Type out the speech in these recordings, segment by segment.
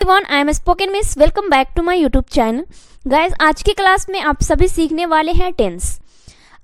everyone, I am spoken miss. Welcome back to my YouTube channel. Guys, आज की class में आप सभी सीखने वाले हैं टेंस।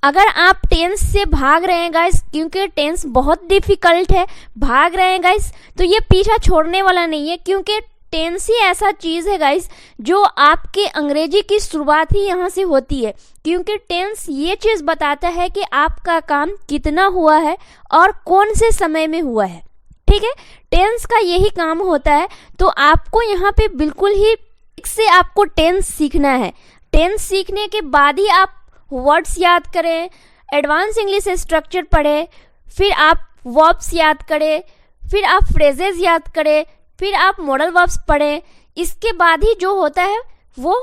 अगर आप टेंस से भाग रहे हैं गाइज, क्योंकि टेंस बहुत डिफिकल्ट है, भाग रहे हैं गाइज, तो ये पीछा छोड़ने वाला नहीं है, क्योंकि टेंस ही ऐसा चीज़ है गाइज जो आपके अंग्रेजी की शुरुआत ही यहाँ से होती है। क्योंकि टेंस ये चीज़ बताता है कि आपका काम कितना हुआ है और कौन से समय में हुआ है। ठीक है, टेंस का यही काम होता है। तो आपको यहाँ पे बिल्कुल ही ठीक से आपको टेंस सीखना है। टेंस सीखने के बाद ही आप वर्ड्स याद करें, एडवांस इंग्लिश स्ट्रक्चर पढ़ें, फिर आप वर्ब्स याद करें, फिर आप फ्रेजेस याद करें, फिर आप मॉडल वर्ब्स पढ़ें। इसके बाद ही जो होता है वो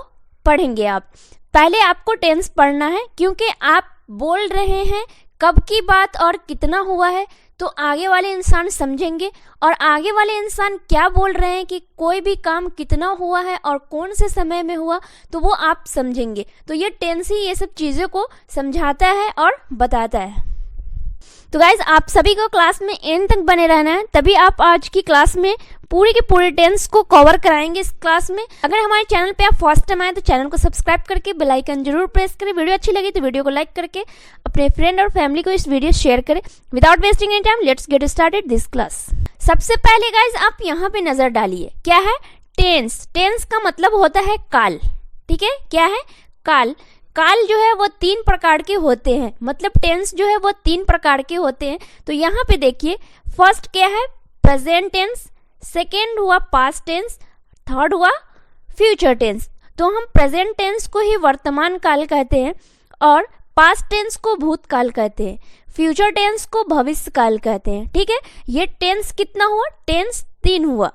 पढ़ेंगे आप। पहले आपको टेंस पढ़ना है, क्योंकि आप बोल रहे हैं कब की बात और कितना हुआ है, तो आगे वाले इंसान समझेंगे। और आगे वाले इंसान क्या बोल रहे हैं कि कोई भी काम कितना हुआ है और कौन से समय में हुआ, तो वो आप समझेंगे। तो ये टेंस ही ये सब चीज़ों को समझाता है और बताता है। तो गाइज, आप सभी को क्लास में एंड तक बने रहना है, तभी आप आज की क्लास में पूरी की पूरी टेंस को कवर कराएंगे इस क्लास में। अगर हमारे चैनल पे आप फर्स्ट टाइम आए तो चैनल को सब्सक्राइब करके बेल आइकन जरूर प्रेस करें। वीडियो अच्छी लगी तो वीडियो को लाइक करके अपने फ्रेंड और फैमिली को इस वीडियो शेयर करें। Without wasting any time, let's get started this class. सबसे पहले गाइज, आप यहाँ पे नजर डालिए, क्या है टेंस। टेंस का मतलब होता है काल। ठीक है, क्या है काल। काल जो है वो 3 प्रकार के होते हैं, मतलब टेंस जो है वो 3 प्रकार के होते हैं। तो यहाँ पे देखिए, फर्स्ट क्या है प्रेजेंट टेंस, सेकेंड हुआ पास्ट टेंस, थर्ड हुआ फ्यूचर टेंस। तो हम प्रेजेंट टेंस को ही वर्तमान काल कहते हैं और पास्ट टेंस को भूतकाल कहते हैं, फ्यूचर टेंस को भविष्य काल कहते हैं। ठीक है, ये टेंस कितना हुआ, टेंस 3 हुआ,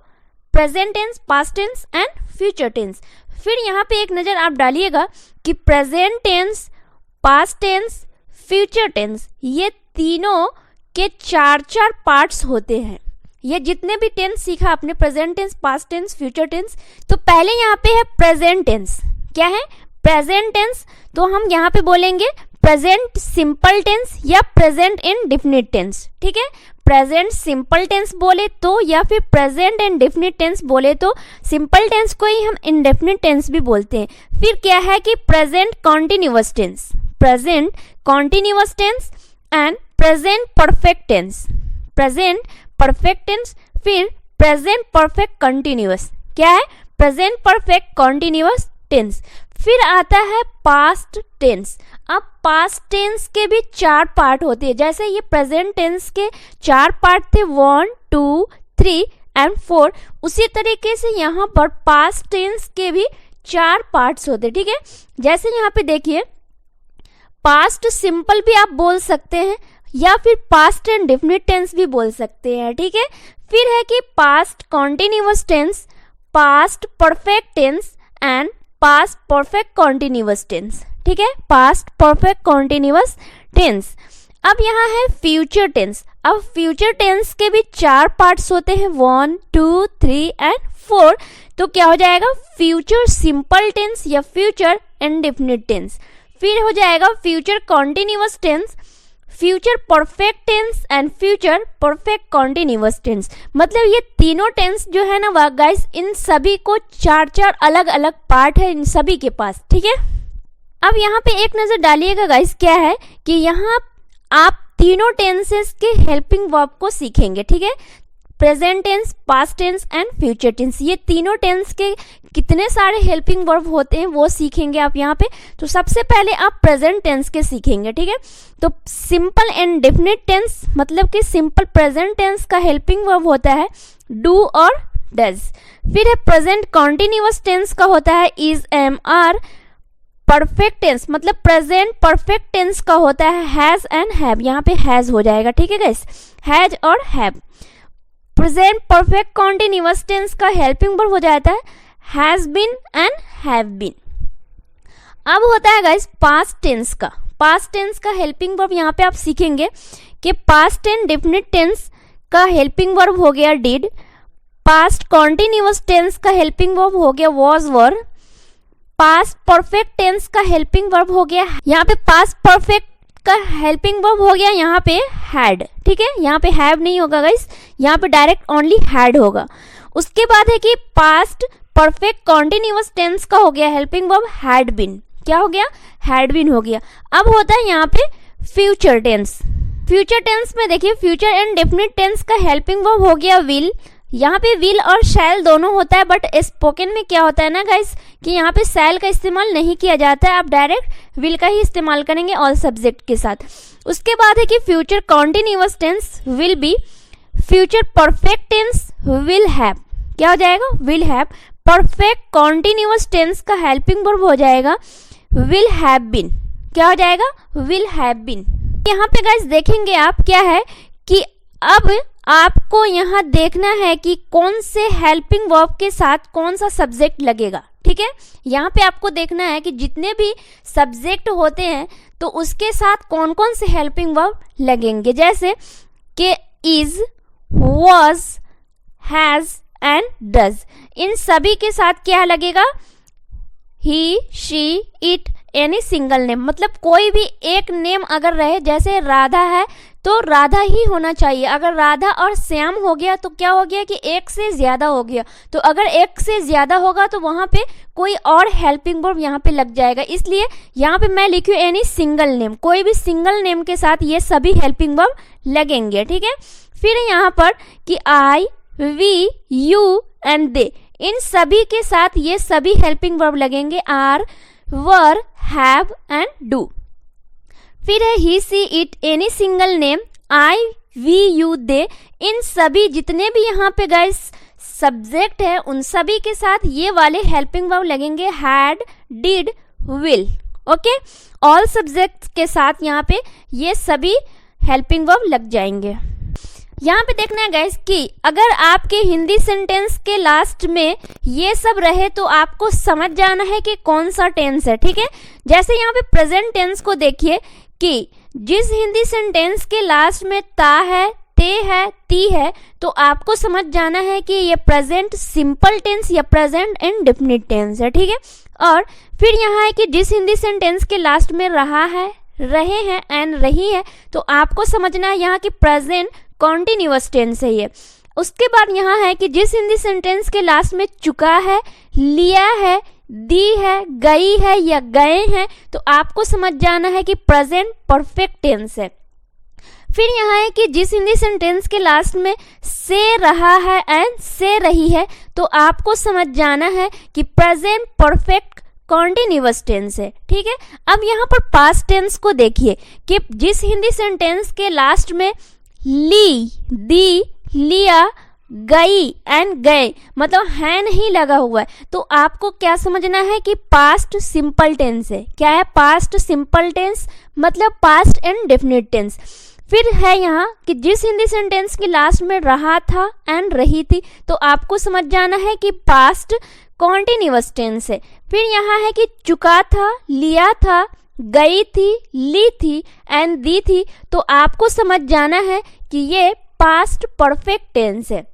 present tense, past tense and future tense. फिर यहाँ पे एक नज़र आप डालिएगा कि present tense, past tense, future tense, ये तीनों के 4 पार्ट्स होते हैं। ये जितने भी टेंस सीखा आपने, present tense, past tense, future tense, तो पहले यहाँ पे है प्रेजेंट टेंस। क्या है प्रेजेंट टेंस? तो हम यहाँ पे बोलेंगे प्रेजेंट सिंपल टेंस या प्रेजेंट इंडेफिनिट टेंस। ठीक है, प्रेजेंट सिंपल टेंस बोले तो, या फिर प्रेजेंट इंडेफिनिट टेंस बोले तो। सिंपल टेंस को ही हम इंडेफिनिट टेंस भी बोलते हैं। फिर क्या है कि present continuous tense, present continuous tense and present perfect tense, present perfect tense, फिर प्रेजेंट परफेक्ट कंटिन्यूअस। क्या है प्रेजेंट परफेक्ट कंटिन्यूअस टेंस। फिर आता है पास्ट टेंस। अब पास्ट टेंस के भी 4 पार्ट होते हैं। जैसे ये प्रेजेंट टेंस के 4 पार्ट थे, 1, 2, 3 एंड 4, उसी तरीके से यहाँ पर पास्ट टेंस के भी 4 पार्ट्स होते हैं। ठीक है, जैसे यहाँ पे देखिए, पास्ट सिंपल भी आप बोल सकते हैं या फिर पास्ट इंडेफिनिट टेंस भी बोल सकते हैं। ठीक है, फिर है कि past continuous tense, past perfect tense and past perfect continuous tense. ठीक है, पास्ट परफेक्ट कॉन्टिन्यूअस टेंस। अब यहाँ है फ्यूचर टेंस। अब फ्यूचर टेंस के भी 4 पार्ट्स होते हैं, 1, 2, 3 एंड 4। तो क्या हो जाएगा फ्यूचर सिंपल टेंस या फ्यूचर इंडेफिनिट टेंस। फिर हो जाएगा future continuous tense, future perfect tense and future perfect continuous tense. मतलब ये तीनों टेंस जो है ना गाइस, इन सभी को 4 अलग अलग पार्ट है इन सभी के पास। ठीक है, अब यहाँ पे एक नजर डालिएगा गाइस, क्या है कि यहाँ आप तीनों टेंसेस के हेल्पिंग वर्ब को सीखेंगे। ठीक है, present tense, past tense and future tense, ये तीनों टेंस के कितने सारे हेल्पिंग वर्ब होते हैं वो सीखेंगे आप यहाँ पे। तो सबसे पहले आप प्रेजेंट टेंस के सीखेंगे। ठीक है, तो सिंपल इंडेफिनिट टेंस, मतलब कि सिंपल प्रेजेंट टेंस का हेल्पिंग वर्ब होता है डू और डज। फिर है प्रेजेंट कॉन्टिन्यूअस टेंस का होता है is, am, are. Perfect tense मतलब प्रेजेंट परफेक्ट टेंस का होता है हैज एंड हैव, यहाँ पे हैज हो जाएगा। ठीक है गाइस, हैज और have. Present perfect continuous tense का हेल्पिंग वर्ब हो जाता है has been and have been. अब होता है गाइस पास्ट टेंस का। पास्ट टेंस का हेल्पिंग वर्ब यहाँ पे आप सीखेंगे कि पास्ट इंडेफिनिट टेंस का हेल्पिंग वर्ब हो गया डिड, पास्ट कॉन्टिन्यूअस टेंस का हेल्पिंग वर्ब हो गया was, were. Past perfect tense का हेल्पिंग वर्ब हो गया, यहाँ पे पास्ट परफेक्ट का हेल्पिंग वर्ब हो गया यहाँ पे हैड। ठीक है, यहाँ पे हैव नहीं होगा गाइस, यहाँ पे डायरेक्ट ओनली हैड होगा। उसके बाद है कि पास्ट परफेक्ट कॉन्टिन्यूअस टेंस का हो गया हेल्पिंग वर्ब हैड बीन, क्या हो गया, हैड बीन हो गया। अब होता है यहाँ पे फ्यूचर टेंस। फ्यूचर टेंस में देखिए फ्यूचर एंड डेफिनिट टेंस का हेल्पिंग वर्ब हो गया विल। यहाँ पे विल और शैल दोनों होता है, बट स्पोकन में क्या होता है ना गाइस कि यहाँ पे शैल का इस्तेमाल नहीं किया जाता है, आप डायरेक्ट विल का ही इस्तेमाल करेंगे ऑल सब्जेक्ट के साथ। उसके बाद है कि future continuous tense will be, future perfect tense will have, क्या हो जाएगा, will have. Perfect continuous tense का हेल्पिंग वर्ब हो जाएगा विल हैव बीन, क्या हो जाएगा, विल हैव बीन। यहाँ पे गाइस देखेंगे आप क्या है कि अब आपको यहाँ देखना है कि कौन से हेल्पिंग वर्ब के साथ कौन सा सब्जेक्ट लगेगा, ठीक है। यहाँ पे आपको देखना है कि जितने भी सब्जेक्ट होते हैं तो उसके साथ कौन कौन से हेल्पिंग वर्ब लगेंगे, जैसे कि is, was, has and does, इन सभी के साथ क्या लगेगा, he, she, it, any single name, मतलब कोई भी एक नेम अगर रहे, जैसे राधा है तो राधा ही होना चाहिए। अगर राधा और श्याम हो गया तो क्या हो गया कि एक से ज्यादा हो गया, तो अगर एक से ज्यादा होगा तो वहां पे कोई और हेल्पिंग वर्ब यहाँ पे लग जाएगा। इसलिए यहाँ पे मैं लिखूँ एनी सिंगल नेम, कोई भी सिंगल नेम के साथ ये सभी हेल्पिंग वर्ब लगेंगे, ठीक है। फिर यहाँ पर कि I, we, you and they, इन सभी के साथ ये सभी हेल्पिंग वर्ब लगेंगे are, were, have and do. फिर है he, she, it, any single name, I, we, you, they, इन सभी जितने भी यहाँ पे गाइस सब्जेक्ट है उन सभी के साथ ये वाले हेल्पिंग वर्ब लगेंगे had, did, will, okay. All subjects के साथ यहाँ पे ये सभी हेल्पिंग वर्ब लग जाएंगे। यहाँ पे देखना है गाइस कि अगर आपके हिंदी सेंटेंस के लास्ट में ये सब रहे तो आपको समझ जाना है कि कौन सा टेंस है, ठीक है। जैसे यहाँ पे प्रेजेंट टेंस को देखिए कि जिस हिंदी सेंटेंस के लास्ट में ता है, ते है, ती है, तो आपको समझ जाना है कि ये प्रेजेंट सिंपल टेंस या प्रेजेंट इंडेफिनिट टेंस है, ठीक है। और फिर यहाँ है कि जिस हिंदी सेंटेंस के लास्ट में रहा है, रहे हैं एंड रही है, तो आपको समझना है यहाँ की प्रेजेंट कॉन्टिन्यूअस टेंस है ये। उसके बाद यहाँ है कि जिस हिंदी सेंटेंस के लास्ट में चुका है, लिया है, दी है, गई है या गए हैं, तो आपको समझ जाना है कि प्रेजेंट परफेक्ट टेंस है। फिर यहाँ है कि जिस हिंदी सेंटेंस के लास्ट में से रहा है एंड से रही है, तो आपको समझ जाना है कि प्रेजेंट परफेक्ट कॉन्टिन्यूअस टेंस है, ठीक है। अब यहाँ पर पास्ट टेंस को देखिए कि जिस हिंदी सेंटेंस के लास्ट में ली, दी, लिया, गई एंड गए, मतलब है नहीं लगा हुआ है, तो आपको क्या समझना है कि पास्ट सिंपल टेंस है। क्या है, पास्ट सिंपल टेंस, मतलब पास्ट इंडेफिनिट टेंस। फिर है यहाँ कि जिस हिंदी सेंटेंस के लास्ट में रहा था एंड रही थी, तो आपको समझ जाना है कि पास्ट कॉन्टिन्यूअस टेंस है। फिर यहाँ है कि चुका था, लिया था, गई थी, ली थी एंड दी थी, तो आपको समझ जाना है कि ये पास्ट परफेक्ट टेंस है।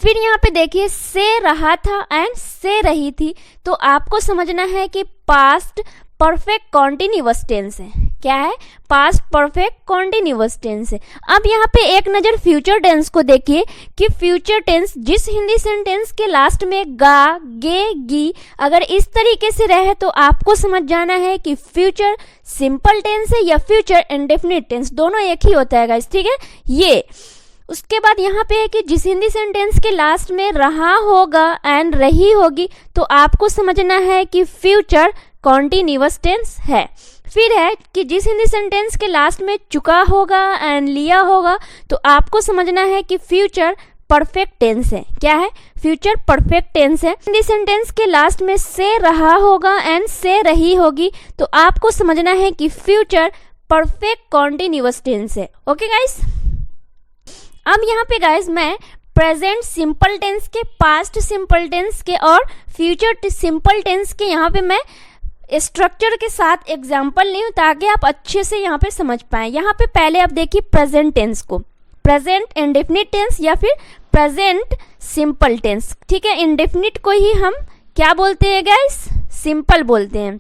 फिर यहाँ पे देखिए से रहा था एंड से रही थी, तो आपको समझना है कि पास्ट परफेक्ट कॉन्टिन्यूअस टेंस है। क्या है, पास्ट परफेक्ट कॉन्टिन्यूअस टेंस है। अब यहाँ पे एक नज़र फ्यूचर टेंस को देखिए कि फ्यूचर टेंस जिस हिंदी सेंटेंस के लास्ट में गा, गे, गी अगर इस तरीके से रहे, तो आपको समझ जाना है कि फ्यूचर सिंपल टेंस है या फ्यूचर इंडेफिनिट टेंस, दोनों एक ही होता है गाइस, ठीक है ये। उसके बाद यहाँ पे है कि जिस हिंदी सेंटेंस के लास्ट में रहा होगा एंड रही होगी, तो आपको समझना है कि फ्यूचर कॉन्टिन्यूअस टेंस है। फिर है कि जिस हिंदी सेंटेंस के लास्ट में चुका होगा एंड लिया होगा, तो आपको समझना है कि फ्यूचर परफेक्ट टेंस है। क्या है, फ्यूचर परफेक्ट टेंस है। हिंदी सेंटेंस के लास्ट में से रहा होगा एंड से रही होगी, तो आपको समझना है कि फ्यूचर परफेक्ट कॉन्टिन्यूअस टेंस है। ओके गाइस, अब यहाँ पे गाइस मैं प्रेजेंट सिंपल टेंस के, पास्ट सिंपल टेंस के और फ्यूचर सिंपल टेंस के यहाँ पे मैं स्ट्रक्चर के साथ एग्जाम्पल ली हूँ ताकि आप अच्छे से यहाँ पे समझ पाएँ। यहाँ पे पहले आप देखिए प्रेजेंट टेंस को, प्रेजेंट इंडेफिनिट टेंस या फिर प्रेजेंट सिंपल टेंस, ठीक है। इंडेफिनिट को ही हम क्या बोलते हैं गाइस, सिंपल बोलते हैं।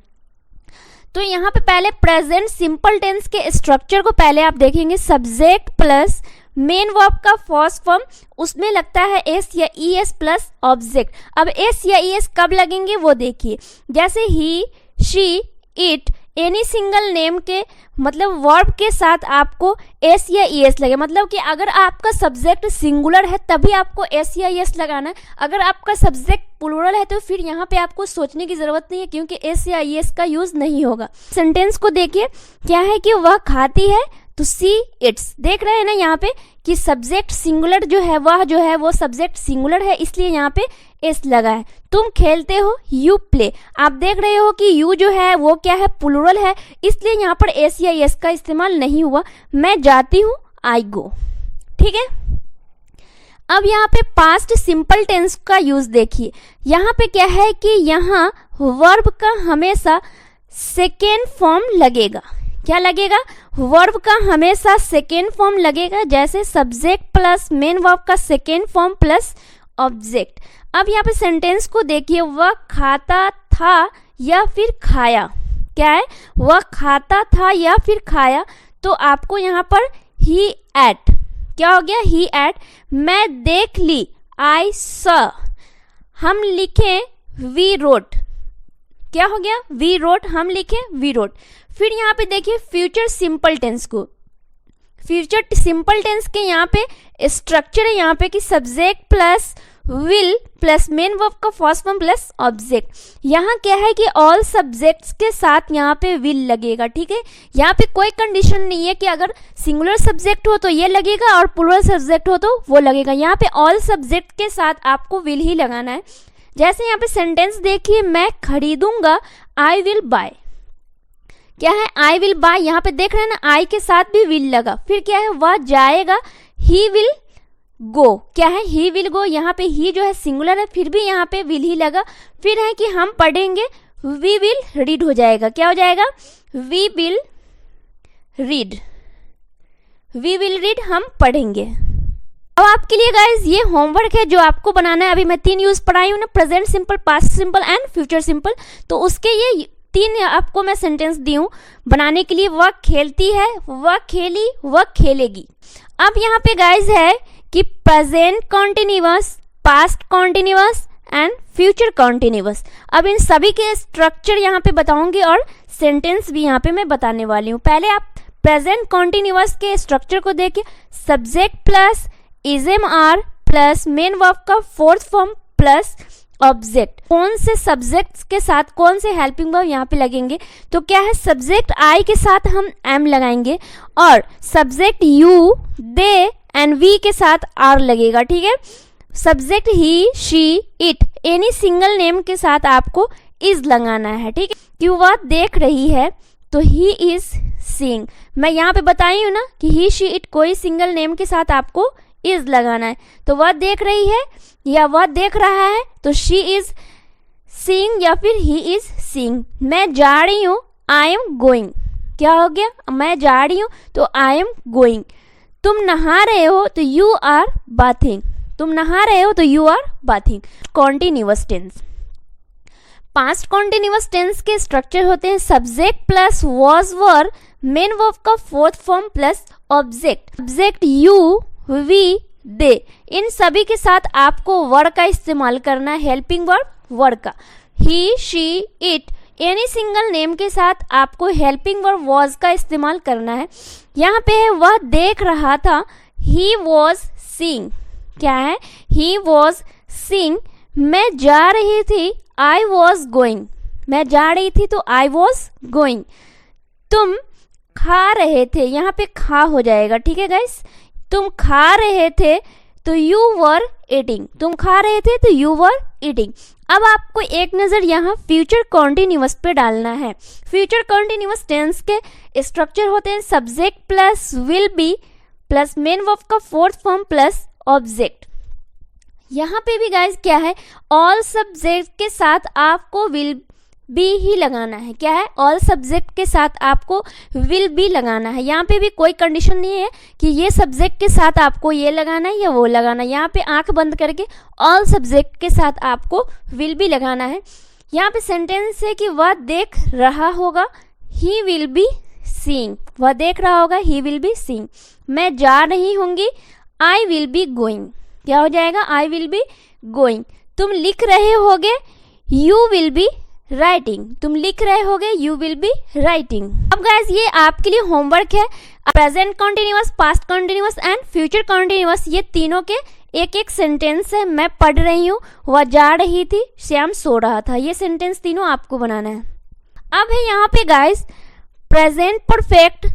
तो यहाँ पे पहले प्रेजेंट सिंपल टेंस के स्ट्रक्चर को पहले आप देखेंगे, सब्जेक्ट प्लस मेन वर्ब का फर्स्ट फॉर्म, उसमें लगता है एस या ई एस प्लस ऑब्जेक्ट। अब एस या ई एस कब लगेंगे वो देखिए, जैसे he, she, it, any single name के मतलब वर्ब के साथ आपको एस या ई एस लगे। मतलब कि अगर आपका सब्जेक्ट सिंगुलर है तभी आपको एस या ई एस लगाना है, अगर आपका सब्जेक्ट प्लूरल है तो फिर यहाँ पे आपको सोचने की जरूरत नहीं है, क्योंकि एस या ई एस का यूज नहीं होगा। सेंटेंस को देखिए, क्या है कि वह खाती है तो सी इट्स। देख रहे हैं ना यहाँ पे कि सब्जेक्ट सिंगुलर जो है वो सब्जेक्ट सिंगुलर है, इसलिए यहाँ पे एस लगा है। तुम खेलते हो, यू प्ले। आप देख रहे हो कि यू जो है वो क्या है, प्लूरल है, इसलिए यहाँ पर एस या एस का इस्तेमाल नहीं हुआ। मैं जाती हूँ, आई गो। ठीक है, अब यहाँ पे पास्ट सिंपल टेंस का यूज देखिए। यहाँ पे क्या है कि यहाँ वर्ब का हमेशा सेकेंड फॉर्म लगेगा। क्या लगेगा, वर्ब का हमेशा सेकेंड फॉर्म लगेगा, जैसे सब्जेक्ट प्लस मेन वर्ब का सेकेंड फॉर्म प्लस ऑब्जेक्ट। अब यहाँ पे सेंटेंस को देखिए, वह खाता था या फिर खाया। क्या है, वह खाता था या फिर खाया, तो आपको यहाँ पर ही एट, क्या हो गया, ही एट। मैं देख ली, आई सॉ। हम लिखें, वी रोट। क्या हो गया, वी रोट। हम लिखें, वी रोट। फिर यहाँ पे देखिए फ्यूचर सिंपल टेंस को। फ्यूचर सिंपल टेंस के यहाँ पे स्ट्रक्चर है यहाँ पे कि subject plus will plus main verb का फर्स्ट फॉर्म प्लस ऑब्जेक्ट। यहाँ क्या है कि ऑल सब्जेक्ट्स के साथ यहाँ पे विल लगेगा। ठीक है, यहाँ पे कोई कंडीशन नहीं है कि अगर सिंगुलर सब्जेक्ट हो तो ये लगेगा और प्लूरल सब्जेक्ट हो तो वो लगेगा। यहाँ पे ऑल सब्जेक्ट के साथ आपको विल ही लगाना है। जैसे यहाँ पे सेंटेंस देखिए, मैं खरीदूंगा, आई विल बाय। क्या है, आई विल बाय। यहाँ पे देख रहे हैं ना, आई के साथ भी विल लगा। फिर क्या है, वह जाएगा, ही विल गो। क्या है, ही विल गो। यहाँ पे ही जो है सिंगुलर है, फिर भी यहाँ पे विल ही लगा। फिर है कि हम पढ़ेंगे, वी विल रीड हो जाएगा। क्या हो जाएगा, we will read. We will read, हम पढ़ेंगे। अब आपके लिए गाइज ये होमवर्क है जो आपको बनाना है। अभी मैं 3 यूज पढ़ाई हूँ ना, present simple, past simple and future simple. तो उसके ये 3 आपको मैं सेंटेंस दी हूँ बनाने के लिए। वह खेलती है, वह खेली, वह खेलेगी। अब यहाँ पे गाइज है कि present continuous, past continuous and future continuous. अब इन सभी के स्ट्रक्चर यहाँ पे बताऊंगी और सेंटेंस भी यहाँ पे मैं बताने वाली हूँ। पहले आप प्रेजेंट कॉन्टिन्यूअस के स्ट्रक्चर को देखिए। Subject plus is am are plus main verb का फोर्थ फॉर्म प्लस ऑब्जेक्ट। कौन से सब्जेक्ट्स के साथ कौन से हेल्पिंग वर्ब यहाँ पे लगेंगे, तो क्या है, सब्जेक्ट आई के साथ हम एम लगाएंगे और subject you, they and we के साथ आर लगेगा। ठीक है, subject he, she, it, any single name के साथ आपको इज लगाना है। ठीक है, कि वह देख रही है तो ही इज सीइंग। मैं यहाँ पे बताई हूँ ना कि ही, शी, इट, कोई सिंगल नेम के साथ आपको इज लगाना है। तो वह देख रही है या वह देख रहा है तो शी इज सीइंग या फिर ही इज सीइंग। मैं जा रही हूँ, आई एम गोइंग। क्या हो गया, मैं जा रही हूँ तो आई एम गोइंग। तुम नहा रहे हो तो यू आर बाथिंग। तुम नहा रहे हो तो you are bathing. Continuous tense, past continuous tense के स्ट्रक्चर होते हैं subject plus was were, main verb का fourth form plus object. Object you, we, they, इन सभी के साथ आपको वर्ड का इस्तेमाल करना है, हेल्पिंग वर्ड वर्ड का। He, she, it, any single name के साथ आपको हेल्पिंग वर्ड वॉज का इस्तेमाल करना है। यहाँ पे है वह देख रहा था, ही वॉज सीइंग। क्या है, ही वॉज सीइंग। मैं जा रही थी, आई वॉज गोइंग। मैं जा रही थी तो आई वॉज गोइंग। तुम खा रहे थे, यहाँ पे खा हो जाएगा। ठीक है गाइस, तुम खा रहे थे तो यू वर ईटिंग। तुम खा रहे थे तो यू वर ईटिंग। अब आपको एक नज़र यहाँ फ्यूचर कॉन्टिन्यूअस पे डालना है। फ्यूचर कॉन्टिन्यूअस टेंस के स्ट्रक्चर होते हैं subject plus will be plus main verb का फोर्थ फॉर्म प्लस ऑब्जेक्ट। यहाँ पे भी गाइस क्या है, ऑल सब्जेक्ट के साथ आपको विल बी ही लगाना है। क्या है, ऑल सब्जेक्ट के साथ आपको विल बी लगाना है। यहाँ पे भी कोई कंडीशन नहीं है कि ये सब्जेक्ट के साथ आपको ये लगाना है या वो लगाना है। यहाँ पे आंख बंद करके ऑल सब्जेक्ट के साथ आपको विल बी लगाना है। यहाँ पे सेंटेंस है कि वह देख रहा होगा, ही विल बी सीइंग। वह देख रहा होगा, ही विल बी सीइंग। मैं जा रही होंगी, आई विल बी गोइंग। क्या हो जाएगा? I will be going. तुम लिख रहे होगे, यू विल बी राइटिंग। तुम लिख रहे होगे, यू विल बी राइटिंग। अब गाइस ये आपके लिए होमवर्क है। Present continuous, past continuous and future continuous, ये तीनों के एक एक सेंटेंस है। मैं पढ़ रही हूँ, वह जा रही थी, श्याम सो रहा था। ये सेंटेंस तीनों आपको बनाना है। अब है यहाँ पे guys present perfect,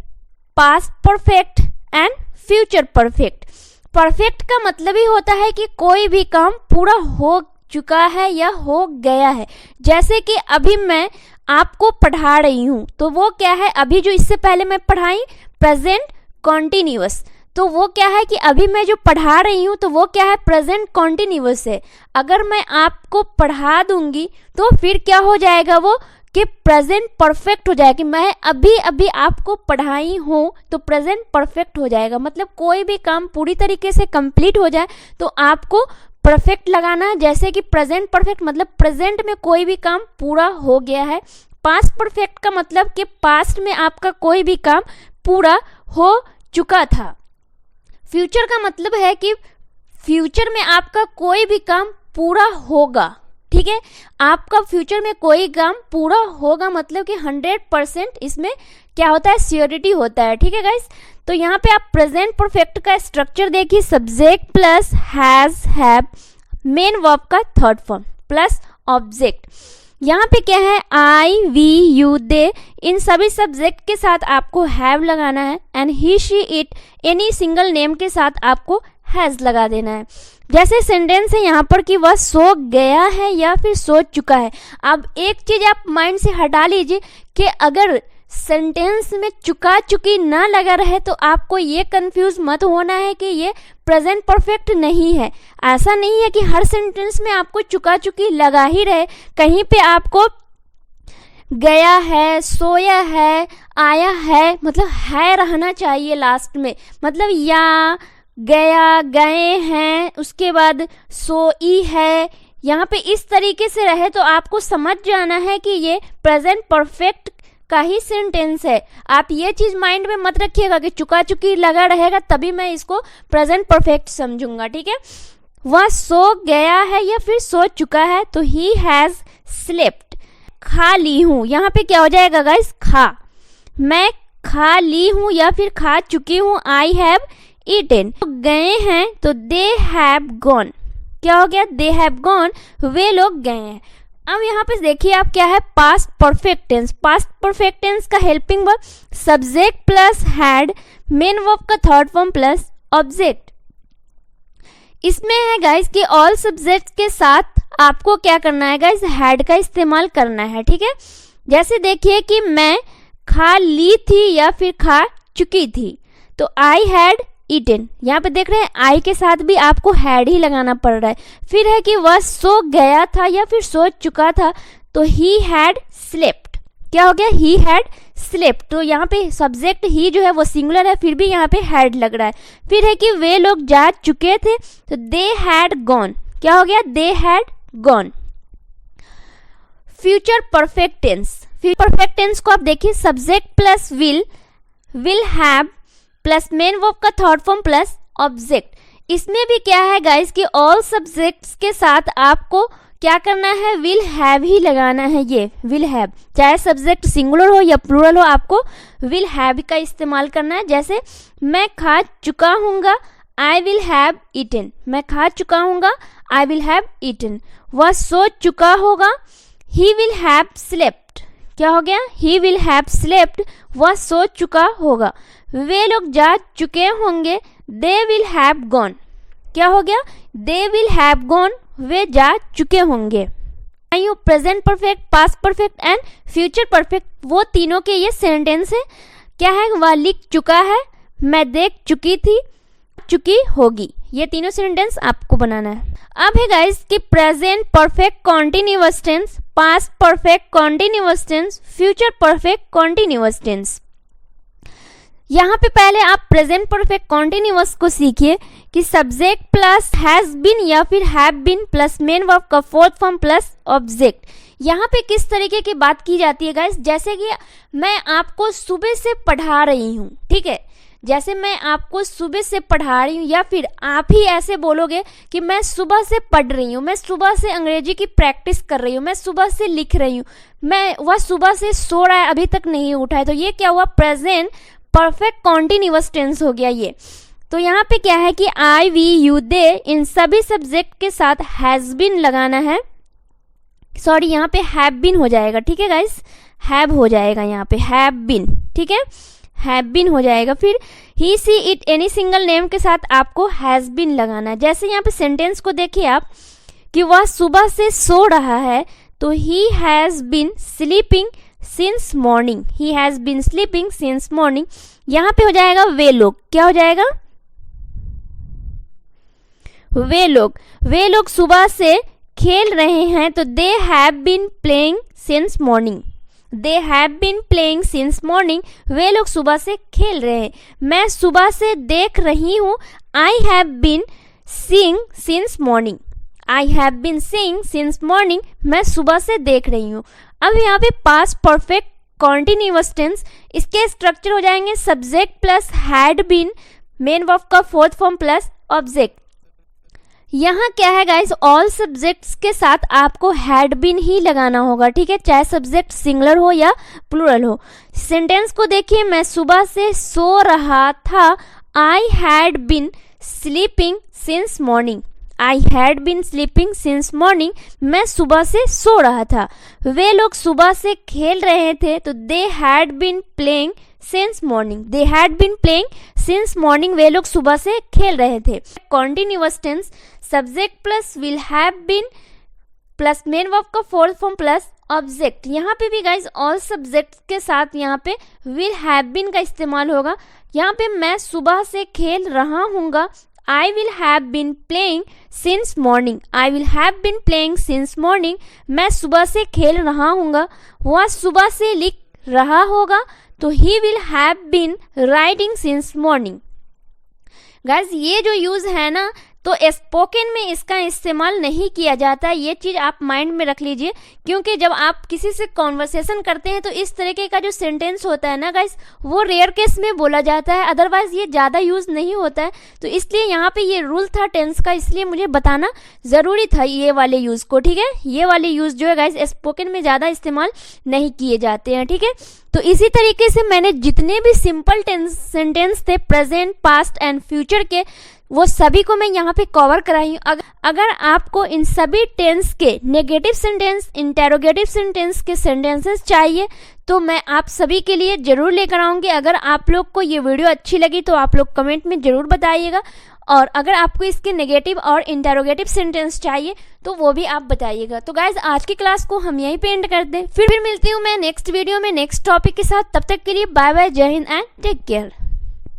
past perfect and future perfect. Perfect का मतलब ही होता है कि कोई भी काम पूरा हो चुका है या हो गया है। जैसे कि अभी मैं आपको पढ़ा रही हूँ, तो वो क्या है? अभी जो इससे पहले मैं पढ़ाई, प्रेजेंट कॉन्टिन्यूअस, तो वो क्या है कि अभी मैं जो पढ़ा रही हूँ तो वो क्या है? प्रेजेंट कॉन्टिन्यूअस है। अगर मैं आपको पढ़ा दूंगी तो फिर क्या हो जाएगा? वो कि प्रेजेंट परफेक्ट हो जाएगा। कि मैं अभी अभी आपको पढ़ाई हूँ तो प्रेजेंट परफेक्ट हो जाएगा। मतलब कोई भी काम पूरी तरीके से कंप्लीट हो जाए तो आपको परफेक्ट लगाना है। जैसे कि प्रेजेंट परफेक्ट मतलब प्रेजेंट में कोई भी काम पूरा हो गया है। पास्ट परफेक्ट का मतलब कि पास्ट में आपका कोई भी काम पूरा हो चुका था। फ्यूचर का मतलब है कि फ्यूचर में आपका कोई भी काम पूरा होगा। ठीक है, आपका फ्यूचर में कोई काम पूरा होगा मतलब कि 100% इसमें क्या होता है? श्योरिटी होता है। ठीक है गाइस, तो यहाँ पे आप प्रेजेंट परफेक्ट का स्ट्रक्चर देखिए। Subject plus has, have, main verb का थर्ड फॉर्म प्लस ऑब्जेक्ट। यहाँ पे क्या है? आई, वी, यू, दे, इन सभी सब्जेक्ट के साथ आपको हैव लगाना है and he, she, it, any single name के साथ आपको हैज लगा देना है। जैसे सेंटेंस है यहाँ पर कि वह सो गया है या फिर सो चुका है। अब एक चीज आप माइंड से हटा लीजिए कि अगर सेंटेंस में चुका चुकी ना लगा रहे तो आपको ये कंफ्यूज मत होना है कि ये प्रेजेंट परफेक्ट नहीं है। ऐसा नहीं है कि हर सेंटेंस में आपको चुका चुकी लगा ही रहे। कहीं पे आपको गया है, सोया है, आया है, मतलब है रहना चाहिए लास्ट में। मतलब या, गया, गए हैं, उसके बाद सोई है, यहाँ पे इस तरीके से रहे तो आपको समझ जाना है कि ये प्रेजेंट परफेक्ट का ही सेंटेंस है। आप ये चीज माइंड में मत रखिएगा कि चुका चुकी लगा रहेगा तभी मैं इसको प्रेजेंट परफेक्ट समझूंगा। ठीक है, वह सो गया है या फिर सो चुका है, तो ही हैज स्लेप्ट। खा ली हूँ, यहाँ पे क्या हो जाएगा गाइस? खा। मैं खा ली हूँ या फिर खा चुकी हूँ, आई हैव ईटेन। गए हैं तो दे हैव गॉन। क्या हो गया? दे हैव गॉन, वे लोग गए हैं। अब यहाँ पे देखिए आप क्या है? Past perfect tense. Past perfect tense का helping verb subject plus had, main verb का थर्ड फॉर्म प्लस ऑब्जेक्ट। इसमें है गाइस कि ऑल सब्जेक्ट्स के साथ आपको क्या करना है गाइस? हैड का इस्तेमाल करना है। ठीक है, जैसे देखिए कि मैं खा ली थी या फिर खा चुकी थी, तो आई हैड ईटन। यहाँ पे देख रहे हैं आई के साथ भी आपको हैड ही लगाना पड़ रहा है। फिर है कि वह सो गया था या फिर सो चुका था, तो ही हैड स्लेप्ट। क्या हो गया? He had slept. तो यहाँ पे सब्जेक्ट ही जो है वो सिंगुलर है, फिर भी यहाँ पे हैड लग रहा है। फिर है कि वे लोग जा चुके थे, तो दे हैड गॉन। क्या हो गया? They had gone. Future perfect tense. Perfect tense को आप देखिए subject plus will have plus main verb का थर्ड फॉर्म प्लस ऑब्जेक्ट। इसमें भी क्या है गाइस कि ऑल सब्जेक्ट्स के साथ आपको क्या करना है? विल हैव ही लगाना है। ये विल हैव, चाहे सब्जेक्ट सिंगुलर हो या प्लूरल हो, आपको विल हैव का इस्तेमाल करना है। जैसे मैं खा चुका हूँगा, आई विल हैव ईटन। मैं खा चुका हूँगा, आई विल हैव ईटन। वह सो चुका होगा, ही विल हैव स्लेप्ट। क्या हो गया? ही विल हैव स्लेप्ट, वह सो चुका होगा। वे लोग जा चुके होंगे, दे विल हैव गॉन। क्या हो गया? दे विल हैव गॉन, वे जा चुके होंगे। Present perfect, past perfect and future perfect, वो तीनों के ये सेंटेंस है। क्या है? वह लिख चुका है, मैं देख चुकी थी, चुकी होगी। ये तीनों सेंटेंस आपको बनाना है। अब है गाइस कि present perfect continuous tense, past perfect continuous tense, future perfect continuous tense. यहाँ पे पहले आप प्रेजेंट परफेक्ट कॉन्टिन्यूअस को सीखिए कि सब्जेक्ट प्लस हैज बीन या फिर have been plus main verb का फोर्थ फॉर्म प्लस ऑब्जेक्ट। यहाँ पे किस तरीके की बात की जाती है गाइस? जैसे कि मैं आपको सुबह से पढ़ा रही हूँ, ठीक है, जैसे मैं आपको सुबह से पढ़ा रही हूँ, या फिर आप ही ऐसे बोलोगे कि मैं सुबह से पढ़ रही हूँ, मैं सुबह से अंग्रेजी की प्रैक्टिस कर रही हूँ, मैं सुबह से लिख रही हूँ, वह सुबह से सो रहा है अभी तक नहीं उठा है। तो ये क्या हुआ, प्रेजेंट परफेक्ट कॉन्टिन्यूअस टेंस हो गया ये। तो यहाँ पे क्या है कि आई, वी, यू, दे, इन सभी सब्जेक्ट के साथ हैज बीन लगाना है। सॉरी, यहाँ पे हैव बीन हो जाएगा, ठीक है गाइस, हैव हो जाएगा यहाँ पे, हैव बीन, ठीक है, हैव बीन हो जाएगा। फिर ही, she, it, any single name के साथ आपको हैज बीन लगाना है। जैसे यहाँ पे सेंटेंस को देखिए आप कि वह सुबह से सो रहा है, तो he has been sleeping since morning, he has been sleeping since morning. यहाँ पे हो जाएगा वे लोग, क्या हो जाएगा, वे लोग सुबह से खेल रहे हैं, तो they have been playing since morning, they have been playing since morning, वे लोग सुबह से खेल रहे हैं। मैं सुबह से देख रही हूँ, I have been seeing since morning, I have been seeing since morning, मैं सुबह से देख रही हूँ। अब यहाँ पे पास्ट परफेक्ट कॉन्टिन्यूअस टेंस, इसके स्ट्रक्चर हो जाएंगे subject plus had been, main verb का फोर्थ फॉर्म प्लस ऑब्जेक्ट। यहाँ क्या है गाइस, ऑल सब्जेक्ट्स के साथ आपको हैड बीन ही लगाना होगा, ठीक है, चाहे सब्जेक्ट सिंगुलर हो या प्लूरल हो। सेंटेंस को देखिए, मैं सुबह से सो रहा था, I had been sleeping since morning, I had been sleeping since morning, मैं सुबह से सो रहा था। वे लोग सुबह से खेल रहे थे, तो they had been playing since morning, they had been playing since morning, वे लोग सुबह से खेल रहे थे। Continuous tense, subject plus will have been plus main verb का फोर्थ फॉर्म प्लस ऑब्जेक्ट। यहाँ पे भी गाइज ऑल सब्जेक्ट के साथ यहाँ पे विल हैव बीन का इस्तेमाल होगा। यहाँ पे मैं सुबह से खेल रहा हूँगा, I will have been playing since morning, I will have been playing since morning, मैं सुबह से खेल रहा हूँगा। वह सुबह से लिख रहा होगा, तो he will have been writing since morning. Guys ये जो यूज है ना, तो स्पोकन में इसका इस्तेमाल नहीं किया जाता, ये चीज़ आप माइंड में रख लीजिए, क्योंकि जब आप किसी से कॉन्वर्सेशन करते हैं तो इस तरीके का जो सेंटेंस होता है ना गाइस, वो रेयर केस में बोला जाता है, अदरवाइज ये ज़्यादा यूज़ नहीं होता है। तो इसलिए यहाँ पे ये रूल था टेंस का, इसलिए मुझे बताना ज़रूरी था ये वाले यूज़ को, ठीक है। ये वाले यूज़ जो है गाइस स्पोकन में ज़्यादा इस्तेमाल नहीं किए जाते हैं, ठीक है। तो इसी तरीके से मैंने जितने भी सिंपल सेंटेंस थे प्रेजेंट, पास्ट एंड फ्यूचर के, वो सभी को मैं यहाँ पे कवर कराई हूँ। अगर आपको इन सभी टेंस के नेगेटिव सेंटेंस, इंटेरोगेटिव सेंटेंस के सेंटेंसेस चाहिए, तो मैं आप सभी के लिए जरूर लेकर आऊँगी। अगर आप लोग को ये वीडियो अच्छी लगी तो आप लोग कमेंट में जरूर बताइएगा, और अगर आपको इसके नेगेटिव और इंटेरोगेटिव सेंटेंस चाहिए तो वो भी आप बताइएगा। तो गाइज आज की क्लास को हम यहीं पे एंड करते हैं, फिर मिलती हूँ मैं नेक्स्ट वीडियो में नेक्स्ट टॉपिक के साथ। तब तक के लिए बाय बाय, जय हिंद एंड टेक केयर।